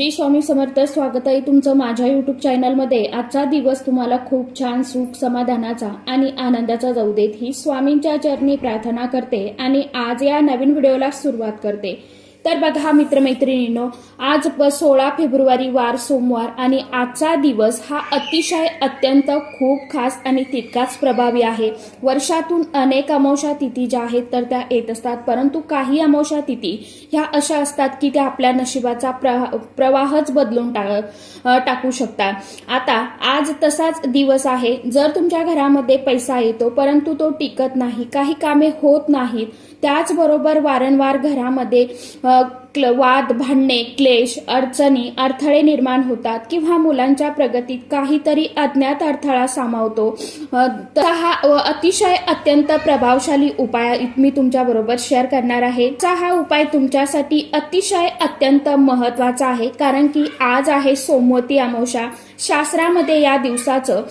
श्री स्वामी समर्थ. स्वागत आहे तुमचं माझ्या युट्यूब चॅनलमध्ये. आजचा दिवस तुम्हाला खूप छान सुख समाधानाचा आणि आनंदाचा जाऊ देत ही स्वामींच्या चरणी प्रार्थना करते आणि आज या नवीन व्हिडिओला सुरुवात करते. तर बघा मित्रमैत्रिणींनो, आज 16 फेब्रुवारी वार सोमवार आणि आजचा दिवस हा अतिशय अत्यंत खूप खास आणि तितकाच प्रभावी आहे. वर्षातून अनेक अमावस्या तिथी ज्या आहेत तर त्या येत असतात, परंतु काही अमावस्या तिथी ह्या अशा असतात की त्या आपल्या नशिबाचा प्रवाहच बदलून टाकू शकतात. आता आज तसाच दिवस आहे. जर तुमच्या घरामध्ये पैसा येतो परंतु तो टिकत नाही, काही कामे होत नाहीत, त्याचबरोबर वारंवार घरामध्ये वाद, भांडणे, क्लेश, अडचणी, अडथळे निर्माण होतात किंवा मुलांच्या प्रगतीत काहीतरी अज्ञात अडथळा सामावतो, तर हा अतिशय अत्यंत प्रभावशाली उपाय मी तुमच्या बरोबर शेअर करणार आहे. हा उपाय तुमच्यासाठी अतिशय अत्यंत महत्वाचा आहे, कारण की आज आहे सोमवती अमावस्या. शास्त्रामध्ये या दिवसाचं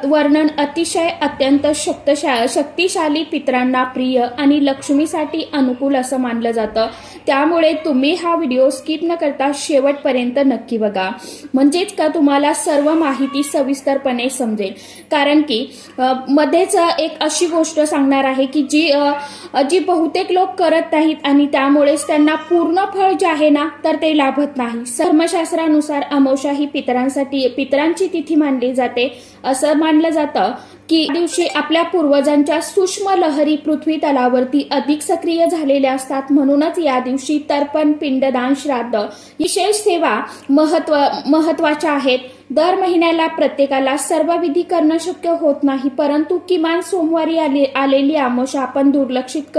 वर्णन अतिशय अत्यंत शक्तिशाली, पितरांना प्रिय आणि लक्ष्मीसाठी अनुकूल असं मानलं जातं. त्यामुळे तुम्ही हा व्हिडिओ स्किप न करता शेवटपर्यंत नक्की बघा, म्हणजेच का तुम्हाला सर्व माहिती सविस्तरपणे समजेल. कारण की मध्येच एक अशी गोष्ट सांगणार आहे की जी बहुतेक लोक करत नाहीत आणि त्यामुळेच त्यांना पूर्ण फळ जे आहे ना तर ते लाभत नाही. धर्मशास्त्रानुसार अमावस्या ही पितरांची तिथी मानली जाते. असं मानलं जातं की दिवशी आपल्या पूर्वजांच्या सूक्ष्म लहरी पृथ्वी तलावरती अधिक सक्रिय झालेल्या असतात. म्हणूनच या दिवशी तर्पण, पिंडदान, श्राद्ध विशेष सेवा महत्वाच्या आहेत. दर महिन्याला प्रत्येकाला सर्व विधी करणं शक्य होत नाही, परंतु किमान सोमवारी आलेली अमावस्या आपण दुर्लक्षित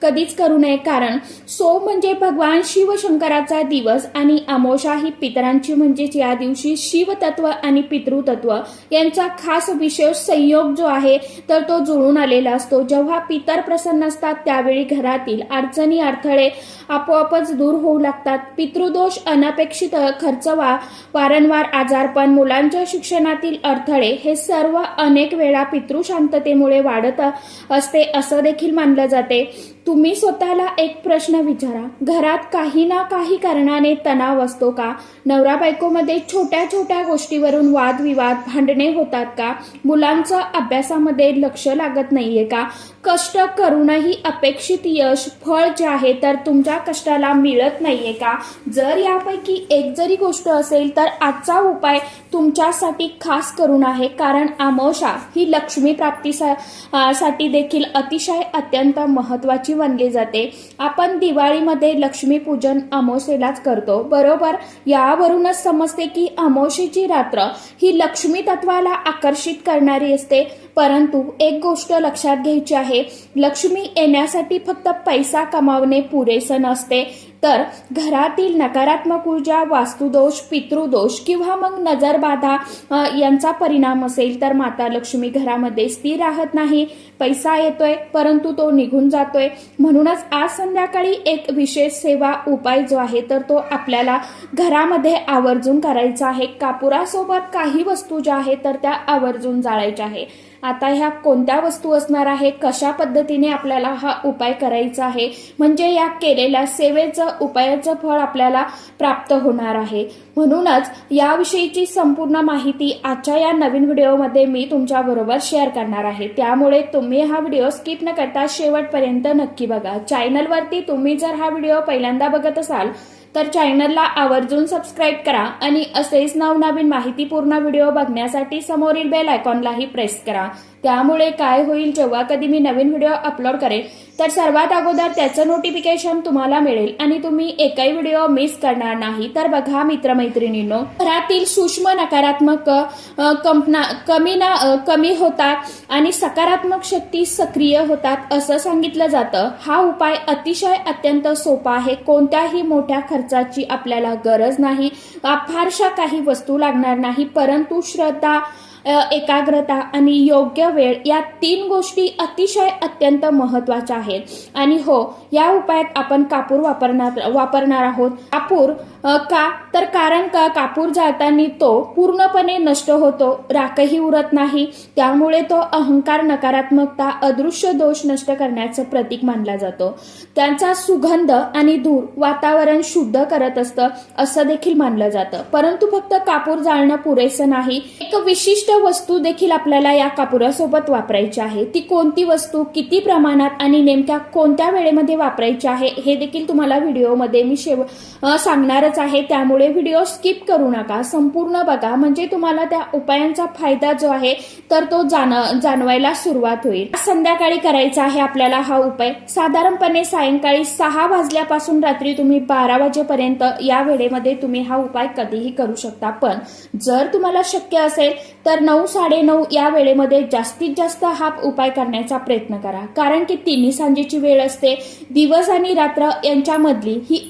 कधीच करू नये, कारण सोम म्हणजे भगवान शिवशंकराचा दिवस आणि अमावस्या ही पितरांची, म्हणजेच या दिवशी शिवतत्व आणि पितृतत्व यांचा खास विशेष संयोग जो आहे तर तो जुळून आलेला असतो. जेव्हा पितर प्रसन्न असतात त्यावेळी घरातील अडचणी, अडथळे आपोआपच दूर होऊ लागतात. पितृदोष, अनपेक्षित खर्च, वारंवार आजारपण, मुलांच्या शिक्षणातील अडथळे हे सर्व अनेक वेळा पितृशांततेमुळे वाढत असते असं देखील मानलं जाते. तुम्ही स्वतःला एक प्रश्न विचारा, घरात काही ना काही कारणाने तणाव असतो का? नवरा बायकोमध्ये छोट्या छोट्या गोष्टीवरून वादविवाद, भांडणे होतात का? मुलांचं अभ्यासामध्ये लक्ष लागत नाहीये का? कष्ट करूनही अपेक्षित यश, फळ जे आहे तर तुमच्या कष्टाला मिळत नाहीये का? जर यापैकी एक जरी गोष्ट असेल तर आजचा उपाय तुमच्यासाठी खास करून आहे, कारण अमावस्या ही लक्ष्मी प्राप्तीसाठी देखील अतिशय अत्यंत महत्वाची मानली जाते. आपण दिवाळीमध्ये लक्ष्मी पूजन अमावस्येलाच करतो, बरोबर? यावरूनच समजते की अमावस्येची रात्र ही लक्ष्मी तत्वाला आकर्षित करणारी असते. परंतु एक गोष्ट लक्षात घ्यायची आहे, लक्ष्मी येण्यासाठी फक्त पैसा कमावणे पुरेसं नसते, तर घरातील नकारात्मक ऊर्जा, वास्तुदोष, पितृदोष किंवा मग नजरबाधा यांचा परिणाम असेल तर माता लक्ष्मी घरामध्ये स्थिर राहत नाही. पैसा येतोय परंतु तो निघून जातोय. म्हणूनच आज संध्याकाळी एक विशेष सेवा उपाय जो आहे तर तो आपल्याला घरामध्ये आवर्जून करायचा आहे. कापुरासोबत काही वस्तू ज्या आहेत तर त्या आवर्जून जाळायच्या आहे. आता ह्या कोणत्या वस्तू असणार आहे, कशा पद्धतीने आपल्याला हा उपाय करायचा आहे, म्हणजे या केलेल्या सेवेचं, उपायाचं फळ आपल्याला प्राप्त होणार आहे. म्हणूनच याविषयीची संपूर्ण माहिती आजच्या या नवीन व्हिडिओमध्ये मी तुमच्या बरोबर शेअर करणार आहे. त्यामुळे तुम्ही हा व्हिडिओ स्किप न करता शेवटपर्यंत नक्की बघा. चॅनलवरती तुम्ही जर हा व्हिडिओ पहिल्यांदा बघत असाल तर चॅनलला आवर्जून सबस्क्राईब करा आणि असेच नवनवीन माहितीपूर्ण व्हिडिओ बघण्यासाठी समोरील बेल आयकॉनलाही प्रेस करा. त्यामुळे काय होईल, जेव्हा कधी मी नवीन व्हिडिओ अपलोड करेल तर सर्वात अगोदर त्याचं नोटिफिकेशन तुम्हाला मिळेल आणि तुम्ही एकही व्हिडिओ मिस करणार नाही. तर बघा मित्रमैत्रिणींनो, घरातील सूक्ष्म नकारात्मक कमी होतात आणि सकारात्मक शक्ती सक्रिय होतात असं सांगितलं जातं. हा उपाय अतिशय अत्यंत सोपा आहे. कोणत्याही मोठ्या खर्चाची आपल्याला गरज नाही, फारशा काही वस्तू लागणार नाही, परंतु श्रद्धा, एकाग्रता आणि योग्य वेळ या 3 गोष्टी अतिशय अत्यंत महत्वाच्या आहेत. आणि हो, या उपायात आपण कापूर वापरणार आहोत. कापूर का तर कारण कापूर जाळताना तो पूर्णपणे नष्ट होतो, राखही उरत नाही. त्यामुळे तो अहंकार, नकारात्मकता, अदृश्य दोष नष्ट करण्याचं प्रतीक मानला जातो. त्यांचा सुगंध आणि धूर वातावरण शुद्ध करत असतं असं देखील मानलं जातं. परंतु फक्त कापूर जाळणं पुरेसं नाही, एक विशिष्ट वस्तू देखील आपल्याला या कापुरासोबत वापरायची आहे. ती कोणती वस्तू, किती प्रमाणात आणि नेमक्या कोणत्या वेळेमध्ये वापरायची आहे हे देखील तुम्हाला व्हिडिओमध्ये मी सांगणारच आहे. त्यामुळे व्हिडिओ स्किप करू नका, संपूर्ण बघा, म्हणजे तुम्हाला त्या उपायांचा फायदा जो आहे तर तो जाणवायला सुरुवात होईल. संध्याकाळी करायचा आहे आपल्याला हा उपाय. साधारणपणे सायंकाळी 6 वाजल्यापासून रात्री तुम्ही 12 वाजेपर्यंत या वेळेमध्ये तुम्ही हा उपाय कधीही करू शकता. पण जर तुम्हाला शक्य असेल तर 9, 9:30 या वेळेमध्ये जास्तीत जास्त हा उपाय करण्याचा प्रयत्न करा. कारण की तिन्ही सांजेची वेळ असते. दिवस आणि रात्र यांच्यामधली ही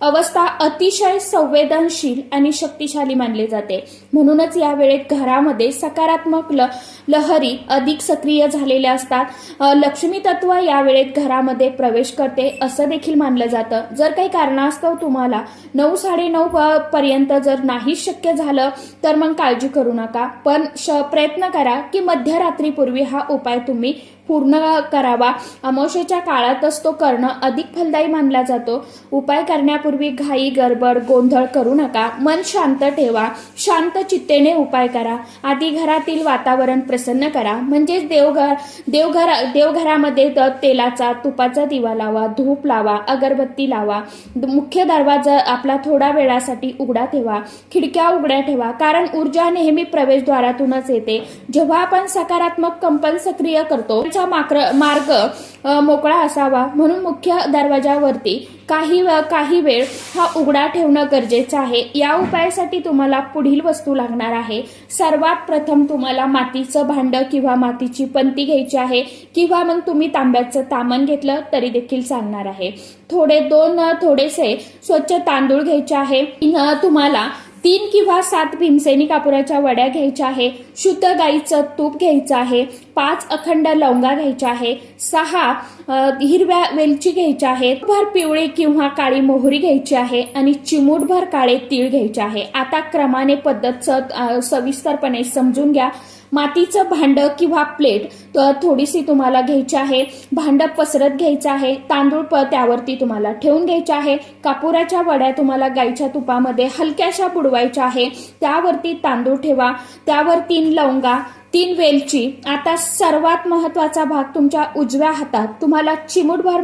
अवस्था अतिशय संवेदनशील आणि शक्तिशाली मानली जाते. म्हणूनच या वेळेत घरामध्ये सकारात्मक लहरी अधिक सक्रिय झालेल्या असतात. लक्ष्मी तत्व या वेळेत घरामध्ये प्रवेश करते असं देखील मानलं जातं. जर काही कारणास्तव तुम्हाला 9, 9:30 पर्यंत जर नाही शक्य झालं तर मग काळजी करू नका, पण प्रयत्न करा की मध्यरात्रीपूर्वी हा उपाय तुम्ही पूर्ण करावा. अमावस्येच्या काळातच तो करणं अधिक फलदायी मानला जातो. उपाय करण्यापूर्वी घाई, गडबड, गोंधळ करू नका. मन शांत ठेवा, शांत चित्तेने उपाय करा. आधी घरातील वातावरण प्रसन्न करा, म्हणजेच देवघरामध्ये तेलाचा, तुपाचा दिवा लावा, धूप लावा, अगरबत्ती लावा. मुख्य दरवाजा आपला थोडा वेळासाठी उघडा ठेवा, खिडक्या उघड्या ठेवा, कारण ऊर्जा नेहमी प्रवेशद्वारातूनच येते. जेव्हा आपण सकारात्मक कंपन सक्रिय करतो मार्ग मोकळा असावा, म्हणून मुख्य दरवाजावरती काही वेळ हा उघडा ठेवणं गरजेचं आहे. या उपायासाठी तुम्हाला पुढील वस्तू लागणार आहे. सर्वात प्रथम तुम्हाला मातीचं भांड किंवा मातीची पंती घ्यायची आहे, किंवा मग तुम्ही तांब्याचं तामण घेतलं तरी देखील चालणार आहे. थोडेसे स्वच्छ तांदूळ घ्यायचे आहे. तुम्हाला 3 किंवा 7 भीमसेनी कापुराच्या वड्या घ्यायच्या आहे. शुद्ध गाईचं तूप घ्यायचं आहे. 5 अखंड लवंगा घ्यायच्या आहे. 6 हिरव्या वेलची घ्यायच्या आहेत. भर पिवळी किंवा काळी मोहरी घ्यायची आहे आणि चिमूटभर काळे तीळ घ्यायचे आहे. आता क्रमाने पद्धत सविस्तरपणे समजून घ्या. मातीचं भांड किंवा प्लेट थोडीशी तुम्हाला घ्यायची आहे. भांड पसरत घ्यायचं आहे. तांदूळ त्यावरती तुम्हाला ठेवून घ्यायचे आहे. कापुराच्या वड्या तुम्हाला गाईच्या तुपामध्ये हलक्याशा बुडवायच्या आहे. त्यावरती तांदूळ ठेवा. त्यावर 3 लवंगा, 3 वेलची. आता सर्वात महत्वाचा भाग, तुमच्या उजव्या हातात तुम्हाला चिमूटभर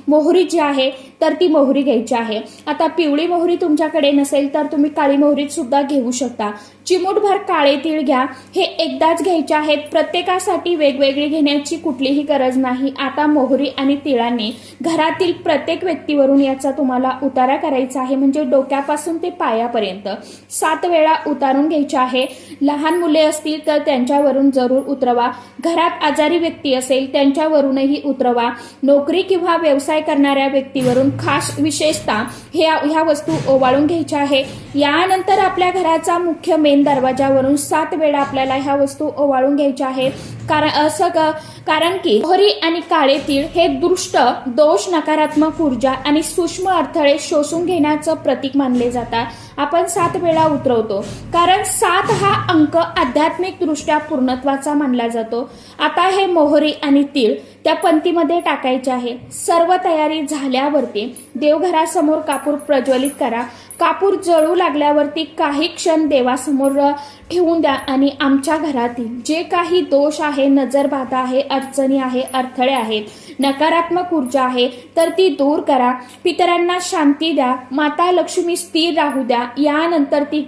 मोहरी जी आहे तर ती मोहरी घ्यायची आहे. आता पिवळी मोहरी तुमच्याकडे नसेल तर तुम्ही काळी मोहरी सुद्धा घेऊ शकता. चिमूटभर काळे तीळ घ्या. हे एकदाच घ्यायचे आहेत. प्रत्येकासाठी वेगवेगळी घेण्याची कुठलीही गरज नाही. आता मोहरी आणि तिळांनी घरातील प्रत्येक व्यक्तीवरून याचा तुम्हाला उतारा करायचा आहे, म्हणजे डोक्यापासून ते पायापर्यंत 7 वेळा उतारून घ्यायचे आहे. लहान मुले असतील तर त्यांच्यावरून जरूर उतरवा. घरात आजारी व्यक्ती असेल त्यांच्यावरूनही उतरवा. नोकरी किंवा व्यवसाय करणाऱ्या व्यक्तीवरून खास विशेषतः ह्या वस्तू ओवाळून घ्यायच्या आहे. यानंतर आपल्या घराचा मुख्य मेन दरवाजावरून 7 वेळा आपल्याला ह्या वस्तू ओवाळून घ्यायच्या आहेत. कारण की मोहरी आणि काळे तीळ हे दृष्ट दोष, नकारात्मक ऊर्जा आणि सूक्ष्म अडथळे शोषून घेण्याचं प्रतीक मानले जातात. आपण 7 वेळा उतरवतो कारण 7 हा अंक आध्यात्मिक दृष्ट्या पूर्णत्वाचा मानला जातो. आता हे मोहरी आणि तीळ त्या पंतीमध्ये टाकायचे आहे. सर्व तयारी झाल्यावरती देवघरासमोर कापूर प्रज्वलित करा. कापूर जळू लागल्यावरती काही क्षण देवासमोर ठेवून द्या आणि आमच्या घरातील जे काही दोष आहे, नजरबाधा आहे, अडचणी आहे, अडथळे आहेत, नकारात्मक ऊर्जा आहे तर ती दूर करा. पितरांना शांती द्या. माता लक्ष्मी स्थिर राहू द्या. यानंतर ती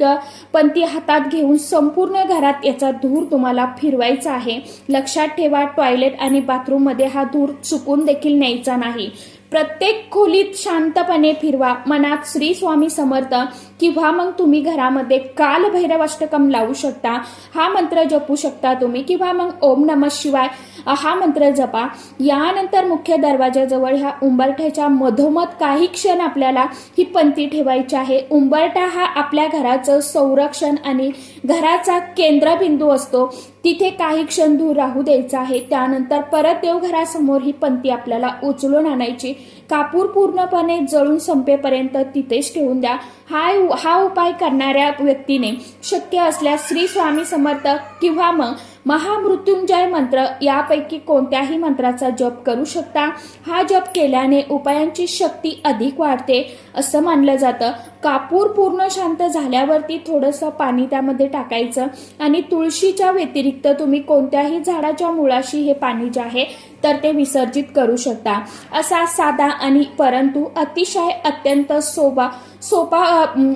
पंती हातात घेऊन संपूर्ण घरात याचा धूर तुम्हाला फिरवायचा आहे. लक्षात ठेवा, टॉयलेट आणि बाथरूम मध्ये हा धूर चुकून देखील न्यायचा नाही. प्रत्येक खोलीत शांतपणे फिरवा. मनात श्री स्वामी समर्थ किंवा मग तुम्ही घरामध्ये काल भैरवाष्टकम लावू शकता. हा मंत्र जपू शकता तुम्ही, किंवा मग ओम नमः शिवाय हा मंत्र जपा. यानंतर मुख्य दरवाजाजवळ ह्या उंबरठ्याच्या मधोमध काही क्षण आपल्याला ही पंती ठेवायची आहे. उंबरठा हा आपल्या घराचं संरक्षण आणि घराचा केंद्रबिंदू असतो. तिथे काही क्षण दूर राहू द्यायचा आहे. त्यानंतर परत देवघरासमोर ही पंती आपल्याला उचलून आणायची. कापूर पूर्णपणे जळून संपेपर्यंत तिथेच ठेवून द्या। हा उपाय करणाऱ्या व्यक्तीने शक्य असल्यास श्री स्वामी समर्थ किंवा मग महामृत्युंजय मंत्र यापैकी कोणत्याही मंत्राचा जप करू शकता। हा जप केल्याने उपायांची शक्ती अधिक वाढते असं मानलं जातं। कापूर पूर्ण शांत झाल्यावरती थोडंसं पाणी त्यामध्ये टाकायचं आणि तुळशीच्या व्यतिरिक्त तुम्ही कोणत्याही झाडाच्या मुळाशी हे पाणी जे आहे तर ते विसर्जित करू शकता। असा साधा आणि परंतु अतिशय अत्यंत सोपा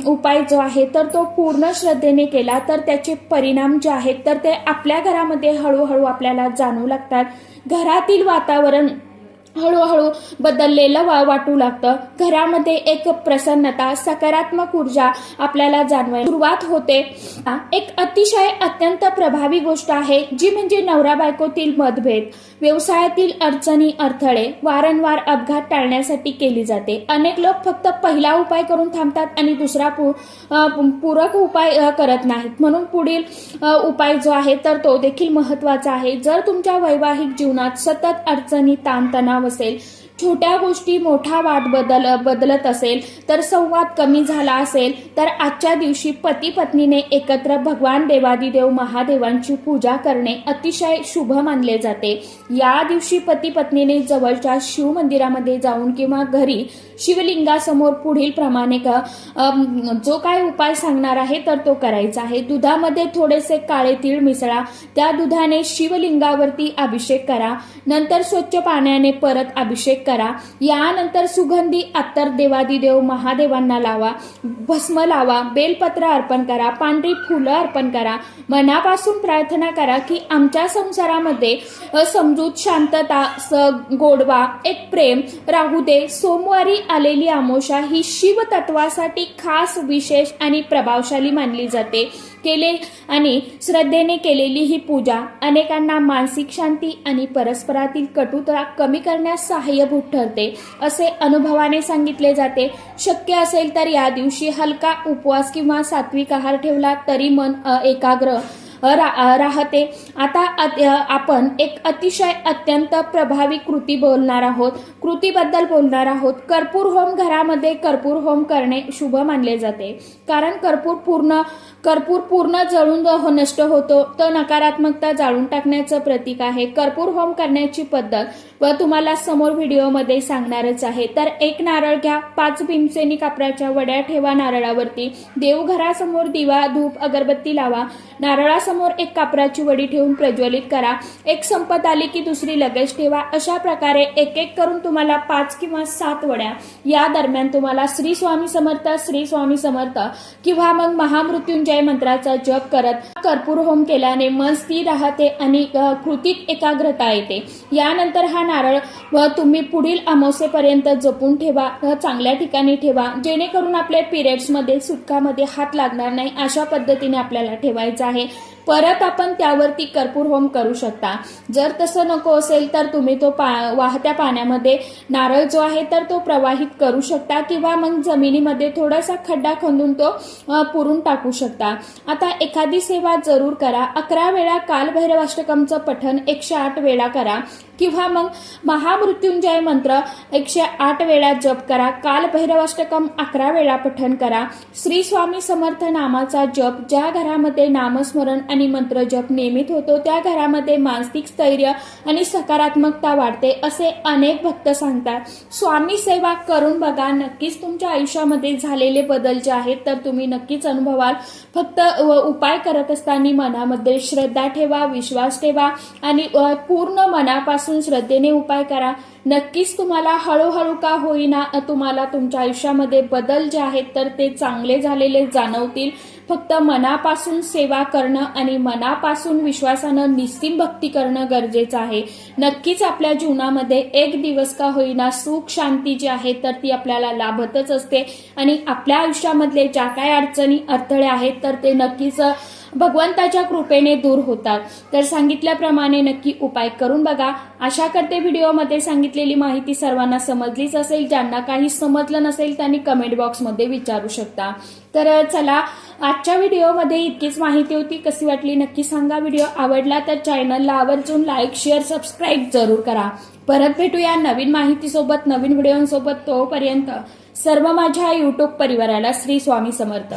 उपाय जो आहे तर तो पूर्ण श्रद्धेने केला तर त्याचे परिणाम जे आहेत तर ते आपल्या घरामध्ये हळूहळू आपल्याला जाणवू लागतात। घरातील वातावरण हळूहळू बदललेलं वाटू लागतं। घरामध्ये एक प्रसन्नता, सकारात्मक ऊर्जा आपल्याला जाणवायला सुरुवात होते। एक अतिशय अत्यंत प्रभावी गोष्ट आहे जी म्हणजे नवरा बायकोतील मतभेद, व्यवसायातील अडचणी, अडथळे, वारंवार अपघात टाळण्यासाठी केली जाते। अनेक लोक फक्त पहिला उपाय करून थांबतात आणि दुसरा पूरक उपाय करत नाहीत, म्हणून पुढील उपाय जो आहे तर तो देखील महत्वाचा आहे। जर तुमच्या वैवाहिक जीवनात सतत अडचणी, ताणतणाव असेल, छोट्या गोष्टी मोठा वाद बदलत असेल, तर संवाद कमी झाला असेल, तर आजच्या दिवशी पती पत्नीने एकत्र भगवान देवादिदेव महादेवांची पूजा करणे अतिशय शुभ मानले जाते। या दिवशी पती पत्नीने जवळच्या शिव मंदिरामध्ये जाऊन किंवा घरी शिवलिंगासमोर पुढील प्रमाणे जो काय उपाय सांगणार आहे तर तो करायचा आहे। दुधामध्ये थोडेसे काळे तीळ मिसळा, त्या दुधाने शिवलिंगावरती अभिषेक करा, नंतर स्वच्छ पाण्याने परत अभिषेक करा। यानंतर सुगंधी अत्तर देवादिदेव महादेवांना लावा, भस्म लावा, बेलपत्र अर्पण करा, पांढरी फुलं अर्पण करा। मनापासून प्रार्थना करा की आमच्या संसारामध्ये समजूत, शांतता, गोडवा, एक प्रेम राहू दे। सोमवारी आलेली अमावस्या ही शिव तत्वासाठी खास, विशेष आणि प्रभावशाली मानली जाते। आणि श्रद्धेने केलेली ही पूजा अनेकांना मानसिक शांती आणि परस्परातील कटुता कमी करण्यास सहाय्यभूत ठरते असे अनुभवाने सांगितले जाते। शक्य असेल तर या दिवशी हलका उपवास किंवा सात्विक आहार ठेवला तरी मन एकाग्र राहते। आता आपण एक अतिशय अत्यंत प्रभावी कृतीबद्दल बोलणार आहोत। कर्पूर होम घरामध्ये कर्पूर होम करणे शुभ मानले जाते, कारण कर्पूर पूर्ण जळून नष्ट होतो, तो नकारात्मकता जाळून टाकण्याचं प्रतीक आहे। कर्पूर होम करण्याची पद्धत व तुम्हाला समोर व्हिडिओमध्ये सांगणारच आहे। तर एक नारळ घ्या, 5 भीमसेनी कापराच्या वड्या ठेवा नारळावरती, देवघरासमोर दिवा, धूप, अगरबत्ती लावा, नारळासमोर एक कापराची वडी ठेवून प्रज्वलित करा। एक संपत आली की दुसरी लगेच ठेवा। अशा प्रकारे एक एक करून तुम्हाला 5 किंवा 7 वड्या या दरम्यान तुम्हाला श्री स्वामी समर्थ, श्री स्वामी समर्थ किंवा मग महामृत्युंजय मंत्राचा जप करत कर्पूर होम केल्याने मन स्थिर राहते आणि कृतीत एकाग्रता येते। यानंतर हा नारळ तुम्ही पुढील अमावस्येपर्यंत जपून ठेवा, चांगल्या ठिकाणी ठेवा, जेणेकरून आपल्या पिरियड्समध्ये, सुटकामध्ये हात लागणार नाही, अशा पद्धतीने आपल्याला ठेवायचं आहे। परत आपण त्यावरती कर्पूर होम करू शकता। जर तसं नको असेल तर तुम्ही तो वाहत्या पाण्यामध्ये नारळ जो आहे तर तो प्रवाहित करू शकता किंवा मग जमिनीमध्ये थोडासा खड्डा खंदून तो पुरून टाकू शकता। आता एखादी सेवा जरूर करा। 11 वेळा कालभैरवाष्टकमचं पठण 108 वेळा करा किंवा मग महामृत्युंजय मंत्र 108 वेळा जप करा। कालभैरवाष्टकम 11 वेळा पठण करा। श्री स्वामी समर्थ नामाचा जप, ज्या घरामध्ये नामस्मरण आणि मंत्र जप नियमित होतो त्या घरामध्ये मानसिक स्थैर्य आणि सकारात्मकता वाढते असे अनेक भक्त सांगतात। स्वामी सेवा करून बघा, नक्कीच तुमच्या आयुष्यामध्ये झालेले बदल जे आहेत तर तुम्ही नक्कीच अनुभवाल। फक्त उपाय करत असताना मनामध्ये श्रद्धा ठेवा, विश्वास ठेवा आणि पूर्ण मनापासून श्रद्धेने उपाय करा। नक्कीच तुम्हाला हळूहळू का होईना तुम्हाला तुमच्या आयुष्यामध्ये बदल जे आहेत तर ते चांगले झालेले जाणवतील। फक्त मनापासून सेवा करणं आणि मनापासून विश्वासानं निस्सीम भक्ती करणं गरजेचं आहे। नक्कीच आपल्या जीवनामध्ये एक दिवस का होईना सुख शांती जी आहे तर ती आपल्याला लाभतच असते आणि आपल्या आयुष्यामधले ज्या काही अडचणी अडथळे आहेत तर ते नक्कीच भगवंताच्या कृपेने दूर होतात. तर सांगितल्याप्रमाणे नक्की उपाय करून बघा. आशा करते व्हिडिओमध्ये सांगितलेली माहिती सर्वांना समजलीच असेल. ज्यांना काही समजलं नसेल त्यांनी कमेंट बॉक्समध्ये विचारू शकता. तर चला, आजच्या व्हिडिओमध्ये इतकीच माहिती होती. कशी वाटली नक्की सांगा. व्हिडिओ आवडला तर चॅनलला आवर्जून लाईक, शेअर, सबस्क्राईब जरूर करा. परत भेटूया नवीन माहितीसोबत, नवीन व्हिडिओसोबत. तोपर्यंत सर्व माझ्या युट्यूब परिवाराला श्री स्वामी समर्थ.